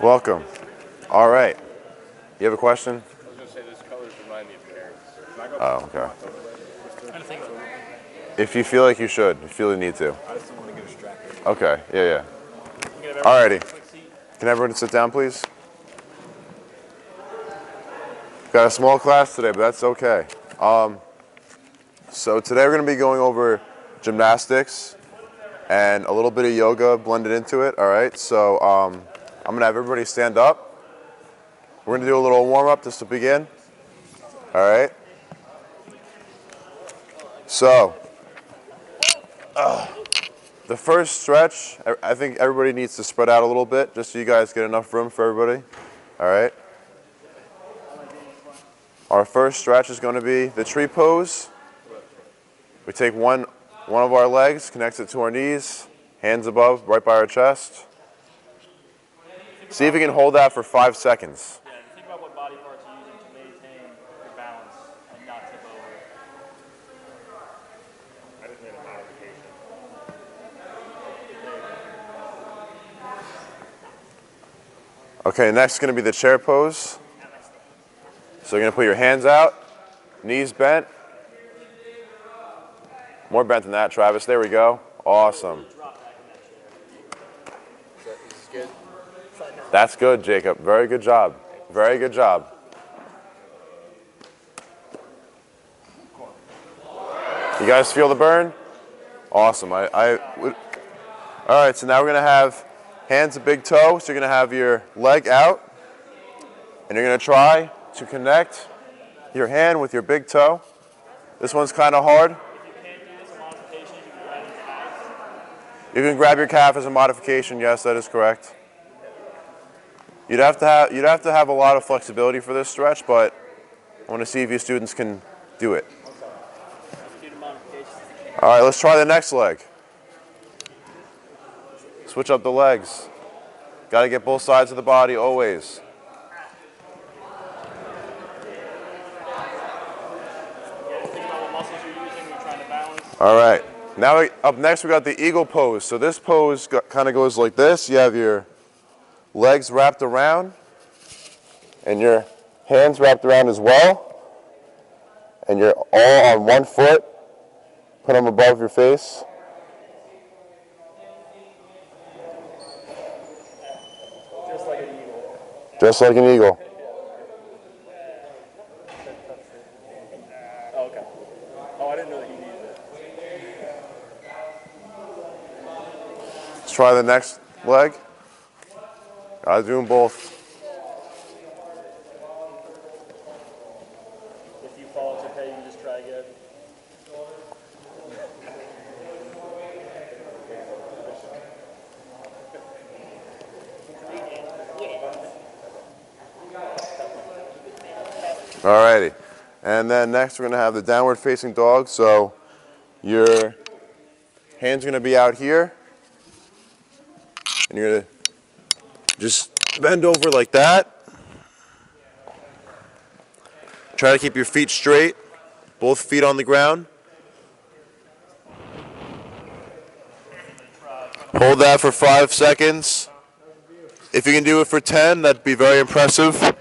Welcome. All right. You have a question? I was going to say, those colors remind me of parents. Can I go Oh, okay. I think so. If you feel like you should, if you feel the need to. I just don't want to get distracted. Okay. Yeah. Give All everyone righty. a quick seat. Can everyone sit down, please? Got a small class today, but that's okay. So today we're going to be going over gymnastics and a little bit of yoga blended into it. All right. So I'm going to have everybody stand up. We're going to do a little warm-up just to begin. All right. So the first stretch, I think everybody needs to spread out a little bit just so you guys get enough room for everybody. All right. Our first stretch is going to be the tree pose. We take one of our legs, connects it to our knees, hands above, right by our chest. See if you can hold that for 5 seconds. Yeah, think about what body parts you're using to maintain your balance and not tip over. I just made a modification. Okay, next is going to be the chair pose. So you're going to put your hands out, knees bent. More bent than that, Travis. There we go. Awesome. Is this good? That's good, Jacob. Very good job. Very good job. You guys feel the burn? Awesome. All right, so now we're going to have hands to big toe. So you're going to have your leg out, and you're going to try to connect your hand with your big toe. This one's kind of hard. You can grab your calf as a modification. Yes, that is correct. You'd have to have a lot of flexibility for this stretch, but I want to see if you students can do it. All right, let's try the next leg. Switch up the legs. Got to get both sides of the body always. All right. Now up next we got the eagle pose. So this pose kind of goes like this. You have your legs wrapped around and your hands wrapped around as well. And you're all on one foot. Put them above your face. Just like an eagle. Just like an eagle. Oh, okay. Oh, I didn't know that you needed it. Let's try the next leg. Gotta do them both. If you fall, it's okay. You can just try again. Alrighty. And then next we're going to have the downward facing dog. So your hands are going to be out here. And you're going to just bend over like that. Try to keep your feet straight. Both feet on the ground. Hold that for 5 seconds. If you can do it for 10, that'd be very impressive.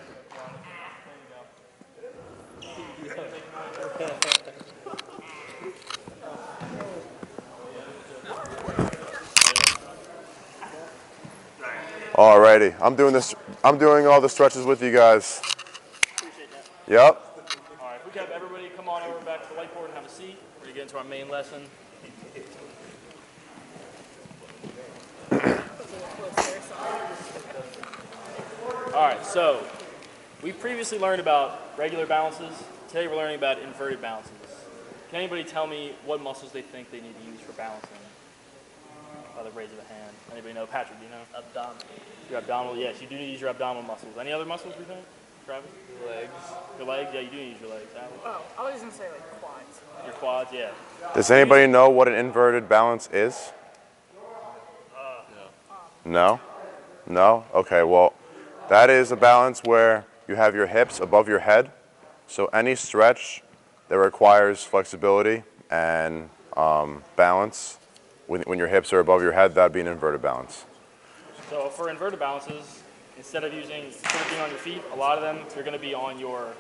Alrighty, I'm doing all the stretches with you guys. Appreciate that. Yep. All right, if we can have everybody come on over back to the whiteboard and have a seat. We're going to get into our main lesson. All right, so we previously learned about regular balances. Today we're learning about inverted balances. Can anybody tell me what muscles they think they need to use for balancing? By the raise of a hand. Anybody know? Patrick, do you know? Abdominal. Your abdominal, yes, you do need to use your abdominal muscles. Any other muscles we think? Travis? Legs. Your legs? Yeah, you do need to use your legs. Alex? Oh, I was gonna say like quads. Your quads, yeah. Does anybody know what an inverted balance is? No? No? Okay, well, that is a balance where you have your hips above your head. So any stretch that requires flexibility and balance, when your hips are above your head, that'd be an inverted balance. So for inverted balances, instead of being on your feet, a lot of them you're going to be on your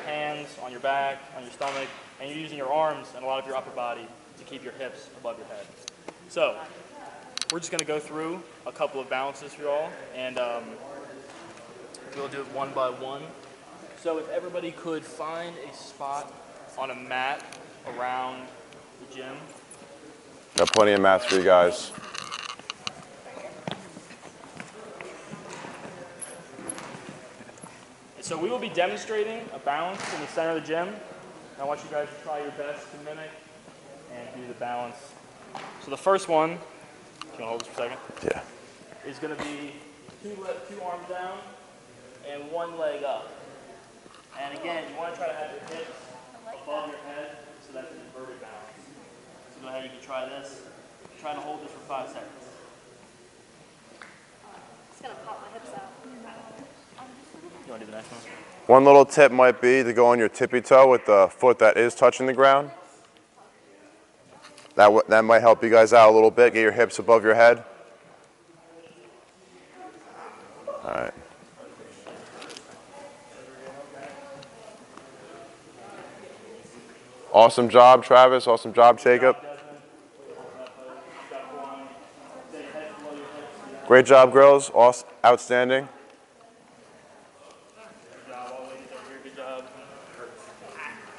hands, on your back, on your stomach, and you're using your arms and a lot of your upper body to keep your hips above your head. So we're just going to go through a couple of balances for you all, and we'll do it one by one. So if everybody could find a spot on a mat around the gym. Got plenty of mats for you guys. So we will be demonstrating a balance in the center of the gym. And I want you guys to try your best to mimic and do the balance. So the first one, if you want to hold this for a second? Yeah. Is going to be two arms down and one leg up. And again, you want to try to have your hips above your head, so that's an inverted balance. So go ahead, you can try this. Try to hold this for 5 seconds. It's gonna pop my hips out. You want to do the next one? One little tip might be to go on your tippy toe with the foot that is touching the ground. That might help you guys out a little bit. Get your hips above your head. All right. Awesome job, Travis. Awesome job, Jacob. Great job, girls. Outstanding.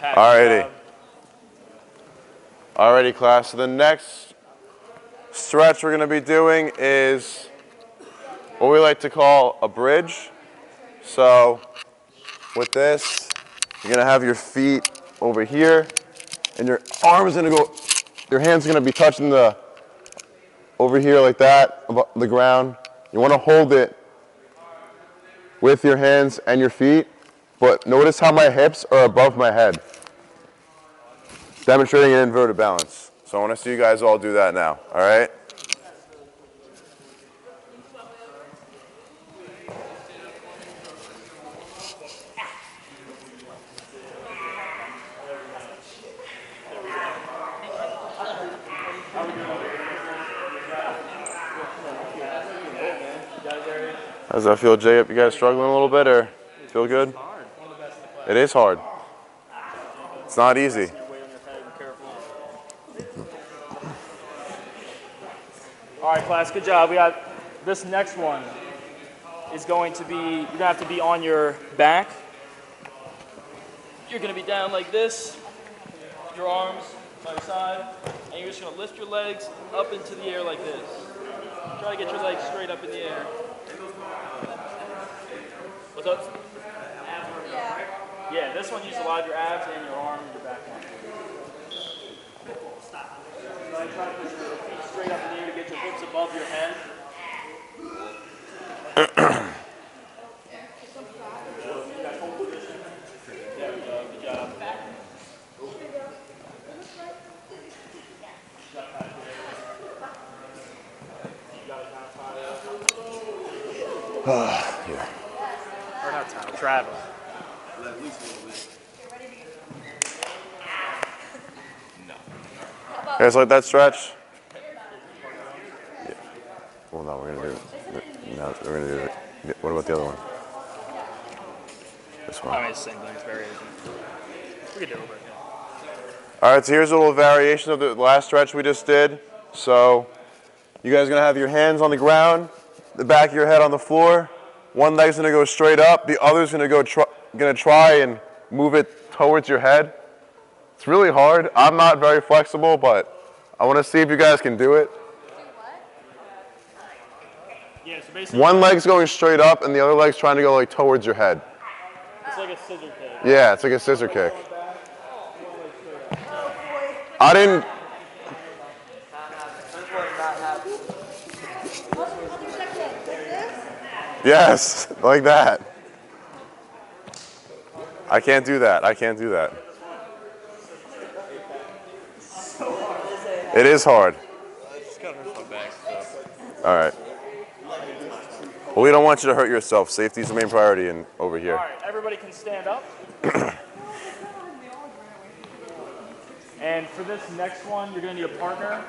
Alrighty. Alrighty, class. So the next stretch we're going to be doing is what we like to call a bridge. So with this, you're going to have your feet over here, and your arms going to go, your hands going to be touching over here like that, above the ground. You want to hold it with your hands and your feet, but notice how my hips are above my head. Demonstrating an inverted balance. So I want to see you guys all do that now, all right? How does that feel, Jacob? You guys struggling a little bit, or feel good? It is hard. It's not easy. All right, class, good job. We got this next one is going to be, you're going to have to be on your back. You're going to be down like this, your arms by your side, and you're just going to lift your legs up into the air like this. Try to get your legs straight up in the air. What's up? Yeah, this one uses a lot of your abs and your arms and your back. Stop. Go ahead and try to push your feet straight up in the air to get your hips above your head. There we go. Good job. Yeah. Or not Tyler, Travis. You guys like that stretch? Yeah. Well, no, we're gonna do it. No, we're gonna do it. What about the other one? This one. I mean, it's the same thing. It's variation. We can do it over again. All right, so here's a little variation of the last stretch we just did. So you guys are gonna have your hands on the ground, the back of your head on the floor. One leg's gonna go straight up. The other's gonna try and move it towards your head. It's really hard. I'm not very flexible, but I want to see if you guys can do it. Yeah, so basically, One leg's going straight up, and the other leg's trying to go like towards your head. it's like a scissor kick. Yeah, it's like a scissor kick. I didn't. Yes, like that. I can't do that. I can't do that. It is hard. All right. Well, we don't want you to hurt yourself. Safety is the main priority over here. All right, everybody can stand up. And for this next one, you're going to need a partner.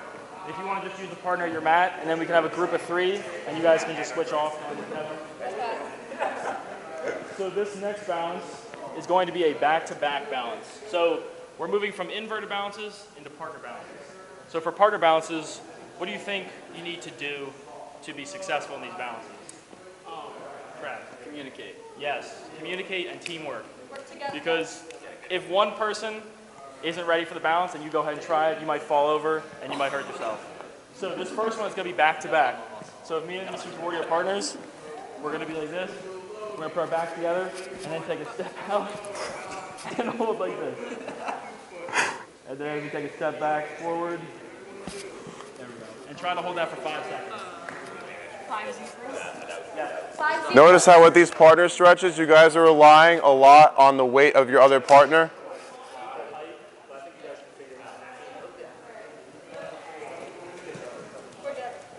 If you want to just use the partner at your mat, and then we can have a group of 3, and you guys can just switch off on together. So this next balance is going to be a back-to-back balance. So we're moving from inverted balances into partner balances. So for partner balances, what do you think you need to do to be successful in these balances? Brad. Communicate. Yes, communicate and teamwork. Because if one person isn't ready for the balance and you go ahead and try it, you might fall over and you might hurt yourself. So this first one is going to be back to back. So if me and Mr. Dewar are partners, we're going to be like this. We're going to put our backs together and then take a step out and hold like this. And then we take a step back forward. There we go. And try to hold that for 5 seconds. 5 0. Yeah. 5 0. Notice how with these partner stretches, you guys are relying a lot on the weight of your other partner.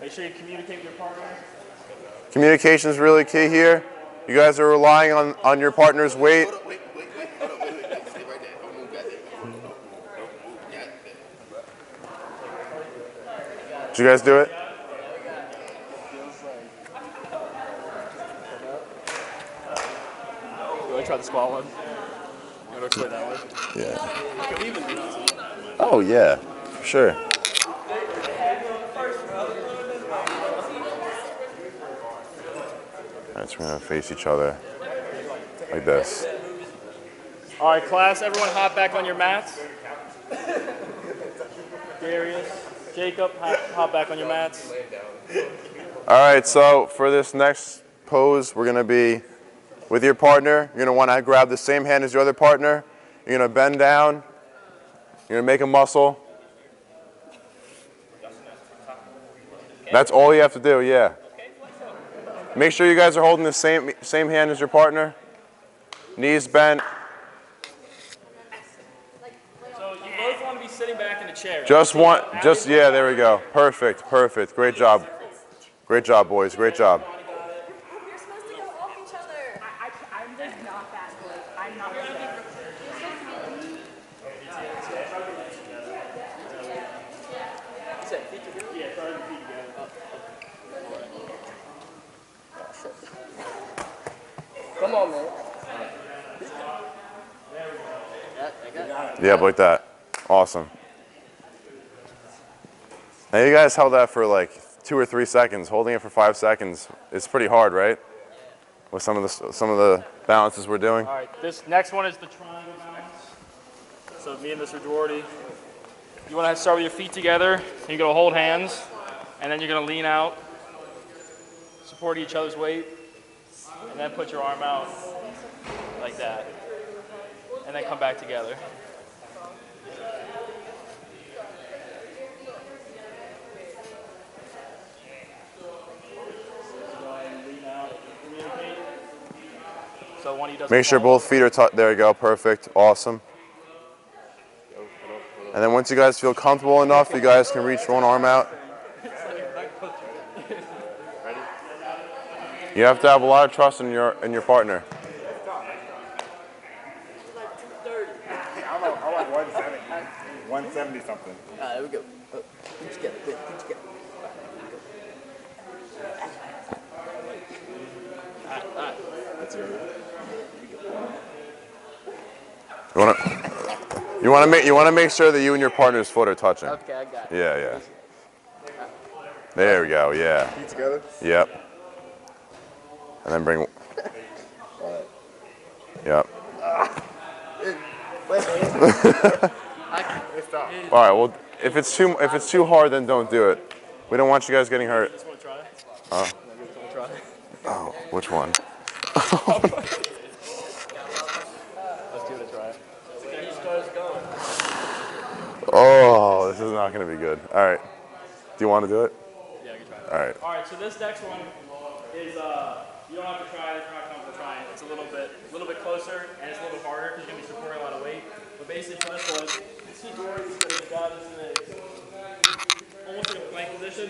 Make sure you communicate with your partner. Communication is really key here. You guys are relying on your partner's weight. Did you guys do it? You want to try the squat one? You want to try that one? Yeah. Oh, yeah, for sure. All right, so we're going to face each other like this. All right, class, everyone hop back on your mats. Darius, Jacob, hop back on your mats. All right, so for this next pose, we're going to be with your partner. You're going to want to grab the same hand as your other partner. You're going to bend down. You're going to make a muscle. That's all you have to do, yeah. Make sure you guys are holding the same hand as your partner. Knees bent. So you both want to be sitting back in the chair. Yeah, there we go. Perfect, perfect. Great job. Great job, boys. Great job. You're supposed to go off each other. I'm just not that good. I'm not good. Yeah, try to feet together. Come on, man. Yeah, like that. Awesome. Now you guys held that for like 2 or 3 seconds. Holding it for 5 seconds is pretty hard, right? With some of the balances we're doing. All right, this next one is the triangle balance. So me and Mr. Duarte, you want to start with your feet together. And you're going to hold hands, and then you're going to lean out, support each other's weight, and then put your arm out like that, and then come back together. So one of you doesn't Make sure fall. both feet are there you go. Perfect. Awesome. And then once you guys feel comfortable enough, you guys can reach one arm out. You have to have a lot of trust in your partner. I'm like 170. 170 something. There we go. Oh, put together, good, put together. That's your. You want to make sure that you and your partner's foot are touching. Okay, I got it. Yeah, yeah. There we go. Yeah. Feet together? Yep. And then bring. Yep. Wait, It's tough. All right. Well, if it's too hard, then don't do it. We don't want you guys getting hurt. Just want to try? Oh, which one? Let's give it a try. Oh, this is not going to be good. All right. Do you want to do it? Yeah, I can try it. All right. All right, so this next one is you don't have to try it if you're not comfortable trying it. It's a little bit closer and it's a little bit harder because you're gonna be supporting a lot of weight. But basically for this one, this is where he's gonna got this in almost in a plank position.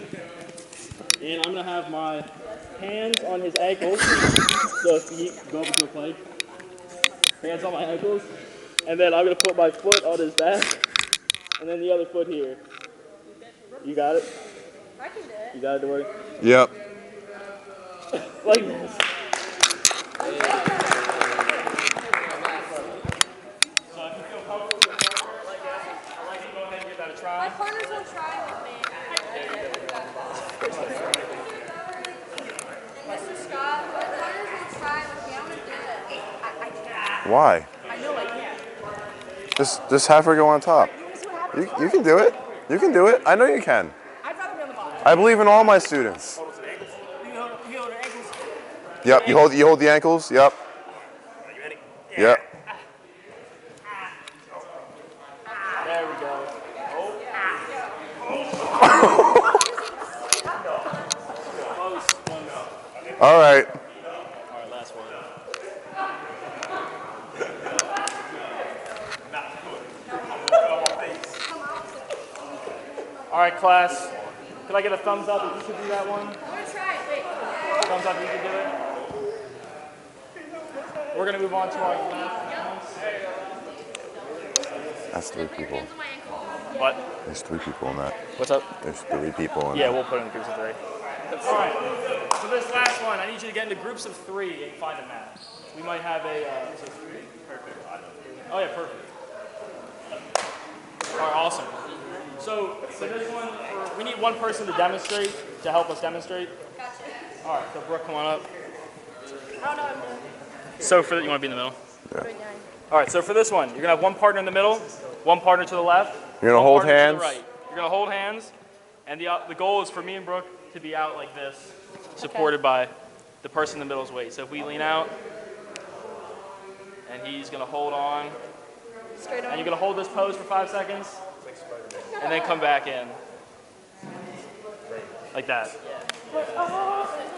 And I'm gonna have my hands on his ankles. So feet go up into a plank. Hands on my ankles. And then I'm gonna put my foot on his back. And then the other foot here. You got it? I can do it. You got it, Dory? Yep. Like this. So if you feel comfortable with your partner like that, I'd like you to go ahead and give that a My try. partners will try with me. And Mr. Scott, my partners will try with me. I'm gonna do it. I can't. Why? I know I can't. Just have her go on top. You can do it. You can do it. I know you can. I'd rather be on the bottom. I believe in all my students. You hold her ankles. Yep. You hold the ankles. Yep. Yep. There we go. Close, close. All right. All right, last one. All right, class. Could I get a thumbs up if you could do that one? I'm gonna try it. Wait. Thumbs up if you could do it. We're gonna move on to our last That's 3 people. Hands on my ankle. What? There's 3 people in that. What's up? There's 3 people in Yeah, that. we'll put it in groups of 3. All right. So this last one, I need you to get into groups of 3 and find a match. We might have a. Oh yeah, perfect. All right, awesome. So for this one, we need one person to demonstrate, to help us demonstrate. Gotcha. All right, so Brooke, come on up. I don't know what I'm doing. So for you want to be in the middle? Right now. All right, so for this one, you're gonna have one partner in the middle, one partner to the left. You're gonna one hold partner to the hands? right. You're gonna hold hands, and the goal is for me and Brooke to be out like this, supported by the person in the middle's weight. So if we lean out, and he's gonna hold on, Straight on. and you're gonna hold this pose for 5 seconds, and then come back in, like that.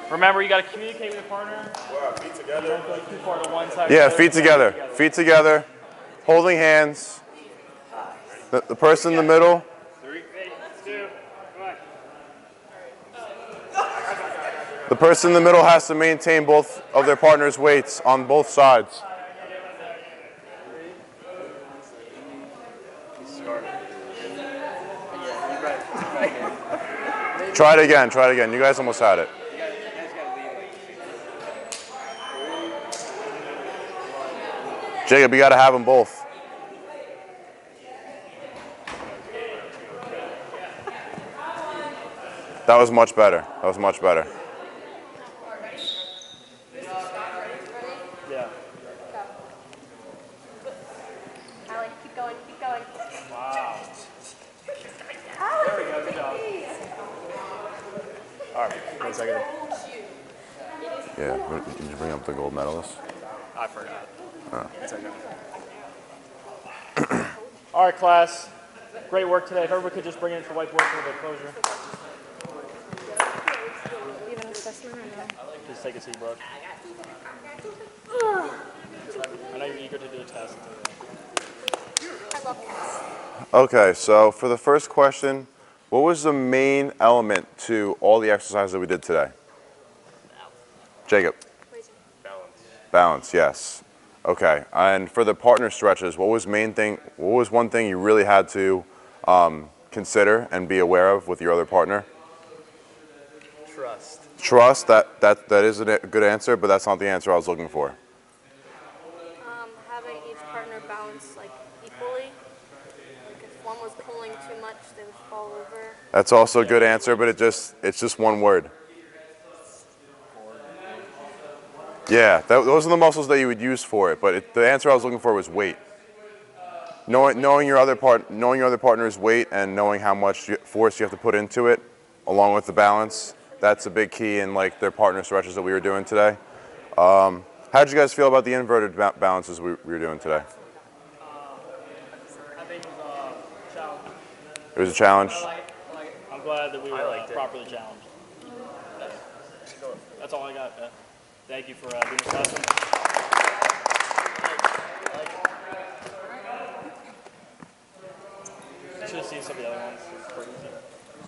Remember, you gotta communicate with your partner. Feet together. Like too far to one side. Yeah, or the feet other. together. Feet together. Holding hands. The person in the middle. 3, 2, 1. The person in the middle has to maintain both of their partner's weights on both sides. Try it again. Try it again. You guys almost had it. Jacob, you got to have them both. That was much better. That was much better. Yeah. Allie, keep going, keep going. Wow. Allie, There we go. Good job. All right. 1 second. Yeah, did you bring up the gold medalist? I forgot. It's okay. All right, class. Great work today. If everybody could just bring it to the whiteboard for the closure. Even a specimen or no? Just take a seat, Brooke. I know you're eager to do a test. I love cats. Okay, so for the first question, what was the main element to all the exercises that we did today? Jacob? Balance, yes. Okay, and for the partner stretches, what was one thing you really had to consider and be aware of with your other partner? Trust. Trust, that is a good answer, but that's not the answer I was looking for. Having each partner balance like equally. Like if one was pulling too much, they would fall over. That's also a good answer, but it's just one word. Yeah, those are the muscles that you would use for it, but the answer I was looking for was weight. Knowing your other partner's weight and knowing how much force you have to put into it, along with the balance, that's a big key in like their partner stretches that we were doing today. How did you guys feel about the inverted balances we were doing today? I think it was a challenge. It was a challenge. I'm glad that we were properly challenged. That's all I got. Thank you for doing this lesson. You should have seen some of the other ones. It's pretty easy.